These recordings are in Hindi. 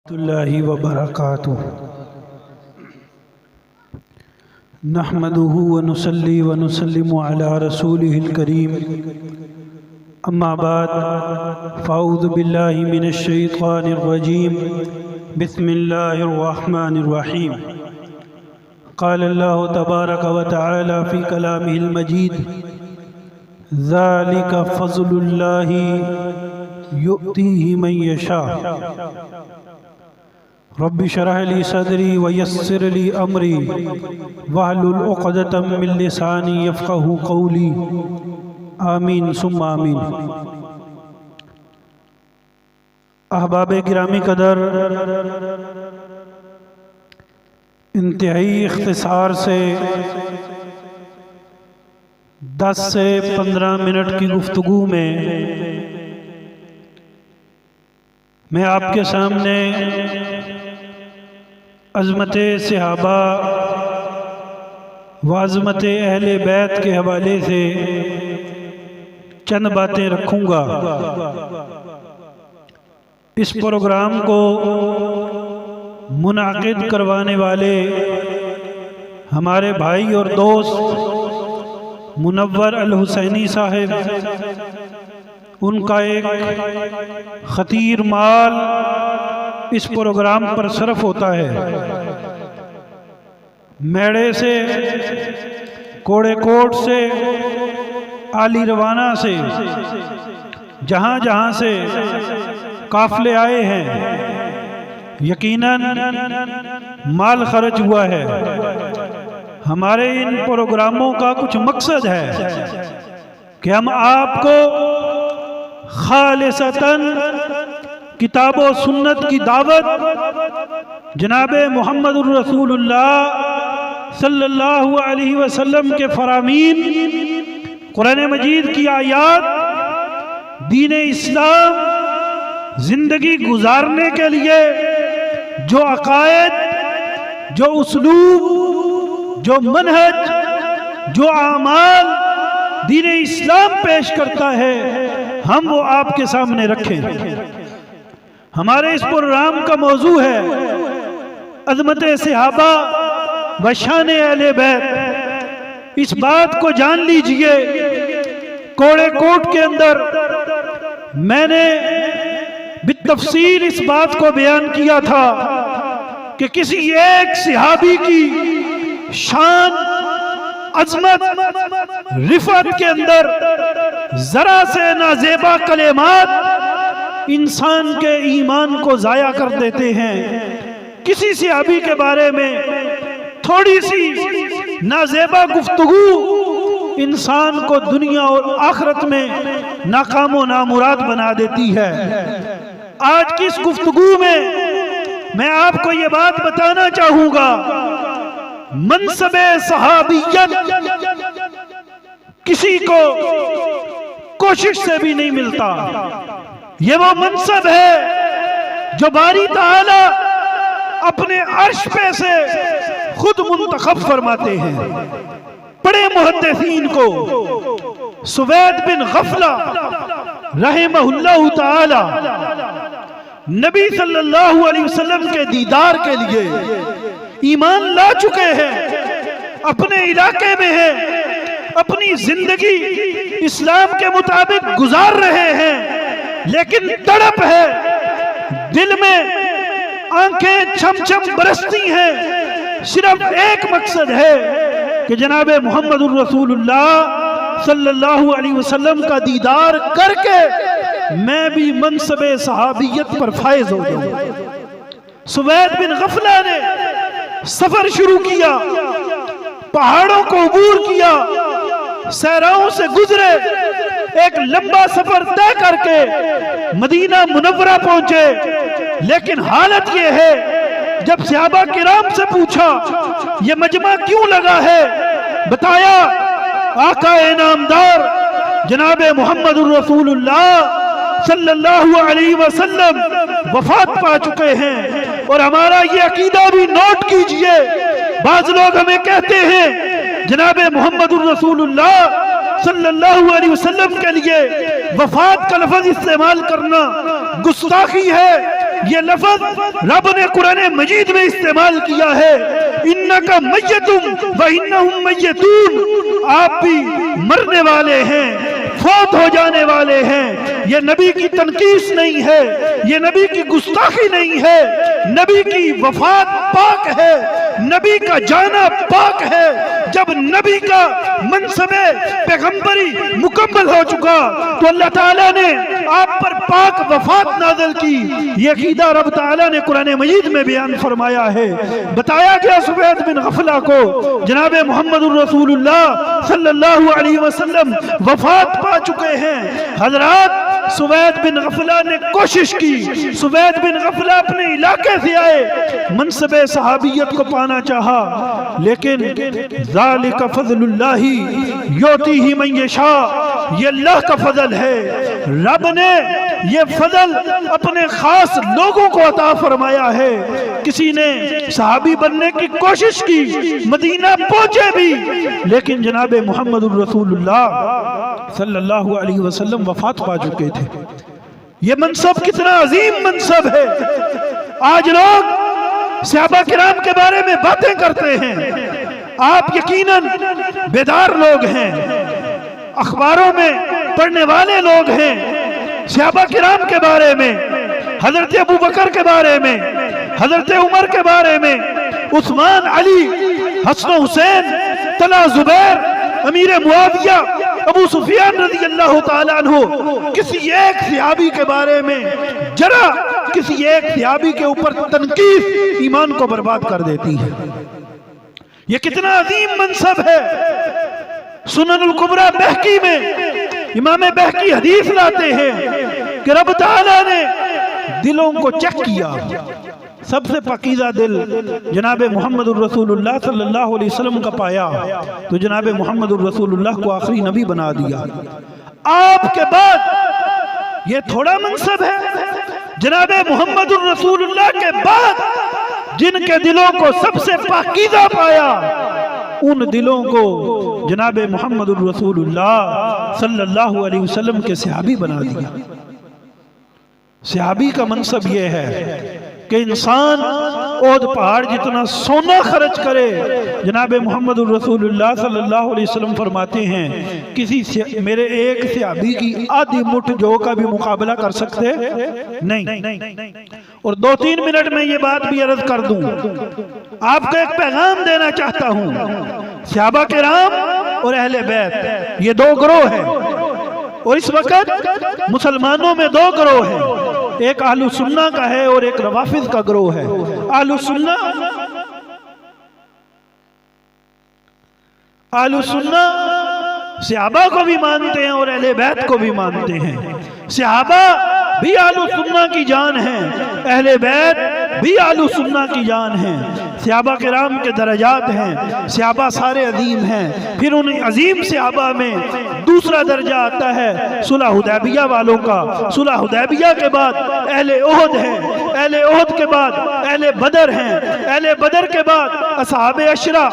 रहमतुल्लाहि व बरकातुहू। नहमदुहु व नुसल्ली व नुसल्लिमु अला रसूलिहिल करीम। अम्मा बाद फ़अऊज़ु बिल्लाहि मिनश शैतानिर रजीम। बिस्मिल्लाहिर रहमानिर रहीम। क़ाल अल्लाहु तबारक व तआला फ़ी कलामिहिल मजीद ज़ालिका फ़ज़्लुल्लाहि युअतीहि मन यशा। रब्बि शरह ली सदरी व यस्सिर ली अमरी वहलुल उक़दतम मिन लिसानी यफ़क़हू क़ौली। आमीन सुम्मा आमीन। अहबाब गिरामी कदर, इंतहाई इख्तिसार से 10 से 15 मिनट की गुफ्तगू में मैं आपके सामने अज़मत सहाबा व अज़मत अहले बैत के हवाले से चंद बातें रखूँगा। इस प्रोग्राम को मुनाकिद करवाने वाले हमारे भाई और दोस्त मुनव्वर अल हुसैनी साहब, उनका एक खतीर माल इस प्रोग्राम पर सरफ होता है। मेड़े से, कोड़ेकोट से, आली रवाना से, जहाँ जहाँ से काफ़िले आए हैं, यकीनन माल खर्च हुआ है। हमारे इन प्रोग्रामों का कुछ मकसद है कि हम आपको खालिसतन किताब व सुन्नत की दावत, जनाबे मुहम्मदुर रसूलुल्लाह सल्लल्लाहु अलैहि वसल्लम के फरामीन, कुरान मजीद की आयात, दीन इस्लाम ज़िंदगी गुजारने के लिए जो अकायद, जो उसलूब, जो मनहज, जो आमाल दीन इस्लाम पेश करता है, हम वो आपके सामने रखें। हमारे इस प्रोग्राम का मौजू है अज़मत सहाबा व शान अहले बैत। इस बात को जान लीजिए, कोड़ेकोट के अंदर मैंने बितफ़सील इस बात को बयान किया था कि किसी एक सहाबी की शान, अज़मत, रिफ़त के अंदर जरा से नाज़ेबा कलेमात इंसान के ईमान को ज़ाया कर देते हैं। किसी सहाबी के बारे में थोड़ी सी नाज़ेबा गुफ्तगू इंसान को दुनिया और आखिरत में नाकाम व नामुराद बना देती है। आज की इस गुफ्तगू में मैं आपको ये बात बताना चाहूँगा, मनसबे सहाबियत किसी को कोशिश से भी नहीं मिलता। ये वो मनसब है जो बारी ताला अपने अर्श पे से खुद मुंतखब फरमाते हैं। बड़े मुहद्दिसीन को सुवैद बिन गफला रहमहुल्लाह ताला नबी सल्लल्लाहु अलैहि वसल्लम के दीदार के लिए ईमान ला चुके हैं, अपने इलाके में हैं, अपनी जिंदगी इस्लाम के मुताबिक गुजार रहे हैं, लेकिन तड़प है, दिल में आंखें छम छम बरसती हैं। सिर्फ एक मकसद है कि जनाबे मुहम्मदुर रसूलुल्लाह सल्लल्लाहु अलैहि वसल्लम का दीदार करके मैं भी मनसबे सहाबियत पर फायज हो जाऊं। सुवैद बिन गफला ने सफर शुरू किया, पहाड़ों को अबूर किया, सहराओं से गुजरे, एक लंबा सफर तय करके मदीना मुनव्वरा पहुंचे। लेकिन हालत यह है, जब सहाबा किराम से पूछा ये मजमा क्यों लगा है, बताया आका नामदार जनाबे मुहम्मदुर रसूलुल्लाह सल्लल्लाहु अलैहि वसल्लम वफात पा चुके हैं। और हमारा ये अकीदा भी नोट कीजिए, बाज लोग हमें कहते हैं जनाबे मुहम्मदुर रसूलुल्लाह सल्लल्लाहु अलैहि वसल्लम के लिए वफात का लफ्ज़ इस्तेमाल करना गुस्ताखी है। ये लफ्ज रब ने कुरान मजीद में इस्तेमाल किया है, इन्नका मय्यतुम व इन्नहुम मय्यतून, आप भी मरने वाले हैं, फौत हो जाने वाले हैं। ये नबी की तनकीस नहीं है, ये नबी की गुस्ताखी नहीं है, नबी की वफात पाक है, नबी का जाना पाक है। जब नबी का मनसबे पैगंबरी मुकम्मल हो चुका तो अल्लाह ताला ने आप पर पाक वफात नाज़िल की। ये अकीदा रब ताला ने कुरान मजीद में बयान फरमाया है। बताया गया सुवैद बिन गफला को जनाब मोहम्मद रसूलुल्लाह सल्लल्लाहु अलैहि वसल्लम वफात पा चुके हैं। हजरात, सुवैद बिन गफला ने कोशिश की, सुवैद बिन गफला अपने इलाके से आए, मनसबे सहाबियत को पाना चाहा, लेकिन ज़ालिका फ़ज़लुल्लाहि युतीही मन यशा, ये अल्लाह का फजल है। रब ने ये फजल अपने खास लोगों को अता फरमाया है। किसी ने सहाबी बनने की कोशिश की, मदीना पहुंचे भी, लेकिन जनाब मोहम्मद रसूलुल्लाह सल्लल्लाहु अलैहि वसल्लम वफात पा चुके थे। ये मनसब कितना अजीम मनसब है। आज लोग सहाबा किराम के बारे में बातें करते हैं, आप यकीनन बेदार लोग हैं, अखबारों में पढ़ने वाले लोग हैं। सहाबा किराम के बारे में, हजरत अबू बकर के बारे में, हजरत उमर के बारे में, उस्मान, अली, हसन हुसैन, तला जुबैर, अमीर मुआविया, अबू सुफियान रज़ी अल्लाह ताला अन्हु, किसी एक सहाबी के बारे में जरा किसी एक सहाबी के ऊपर तनकीस ईमान को बर्बाद कर देती है। ये कितना अजीम मनसब है। सुननुल कुबरा बहकी में इमाम बहकी हदीस लाते हैं कि रब ताला ने दिलों को चेक किया, सबसे पकीज़ा दिल जनाब मोहम्मद रसूलुल्लाह सल्लल्लाहु अलैहि वसल्लम का पाया तो जनाब मोहम्मद रसूलुल्लाह को आखिरी नबी बना दिया। आपके बाद ये थोड़ा मनसब है। जनाब मोहम्मद रसूलुल्लाह के बाद जिनके दिलों को सबसे पाकीज़ा पाया, उन दिलों को जनाब मोहम्मद रसूलुल्लाह सल्लल्लाहु अलैहि वसल्लम के सहाबी बना दिया। सहाबी का मनसब ये है कि इंसान ओद पहाड़ जितना सोना खर्च करे, जनाब मोहम्मद रसूलुल्लाह सल्लल्लाहु अलैहि वसल्लम फरमाते हैं किसी मेरे एक सहाबी की आधी मुठ जौ का भी मुकाबला कर सकते नहीं। और 2-3 मिनट में ये बात भी अर्ज कर दूं, आपको एक पैगाम देना चाहता हूं। सहाबा किराम और अहले बैत ये 2 गिरोह हैं, और इस वक्त मुसलमानों में 2 गिरोह हैं, एक अहलु सुन्ना का है और एक रवाफिज का गिरोह है। अहलु सुन्ना सहाबा को भी मानते हैं और अहले बैत को भी मानते हैं। सहाबा भी अहलु सुन्ना की जान है, अहले बैत भी अहलु सुन्ना की जान है। सहाबा किराम के दर्जात हैं, सहाबा सारे अजीम हैं। फिर उन अजीम सहाबा में दूसरा दर्जा आता है सुलह हुदैबिया वालों का। सुलह हुदैबिया के बाद अहले ओहद हैं, अहले ओहद के बाद अहले बदर हैं, अहले बदर के बाद असहाबे अशरा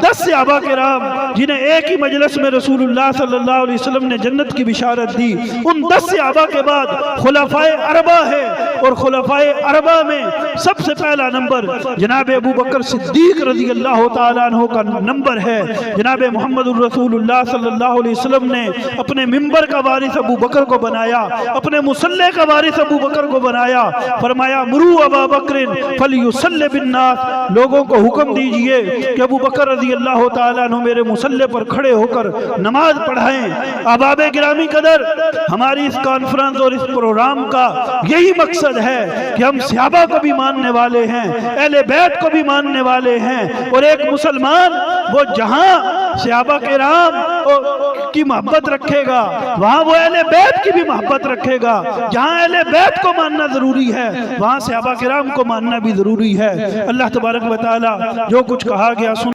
10 सहाबा किराम जिन्हें एक ही मजलिस में रसूलुल्लाह सल्लल्लाहु अलैहि वसल्लम ने जन्नत की बिशारत दी। उन 10 सहाबा के बाद खुलफाए अरबा है, और खुलफाए अरबा में सबसे पहला नंबर जनाब अबू बकर सिद्दीक रज़ी अल्लाह ताला अन्हु का नंबर है। जनाब मोहम्मद रसूलुल्लाह सल्लल्लाहु अलैहि वसल्लम ने अपने मिंबर का वारिस अबू बकर को बनाया, अपने मुसल्ले का वारिस अबू बकर को बनाया। फरमाया मुरू अबा बकरिन फलयुसल्लि बिन्नास, लोगों को हुक्म दीजिए कि अबू बकर रज़ी अल्लाह ताला अन्हु मेरे मुसल्ले पर खड़े होकर नमाज पढ़ाएं। अहबाब गिरामी कदर, हमारी इस कॉन्फ्रेंस और इस प्रोग्राम का यही मकसद है कि हम सहाबा को भी मानने वाले हैं, अहले बैत को भी मानने वाले हैं। और एक मुसलमान वो जहां सहाबा किराम की मोहब्बत रखेगा, वहां वो अहले बैत की भी मोहब्बत रखेगा। जहां अहले बैत को मानना जरूरी है, वहां सहाबा किराम को मानना भी जरूरी है। अल्लाह तबारक व तआला जो कुछ कहा गया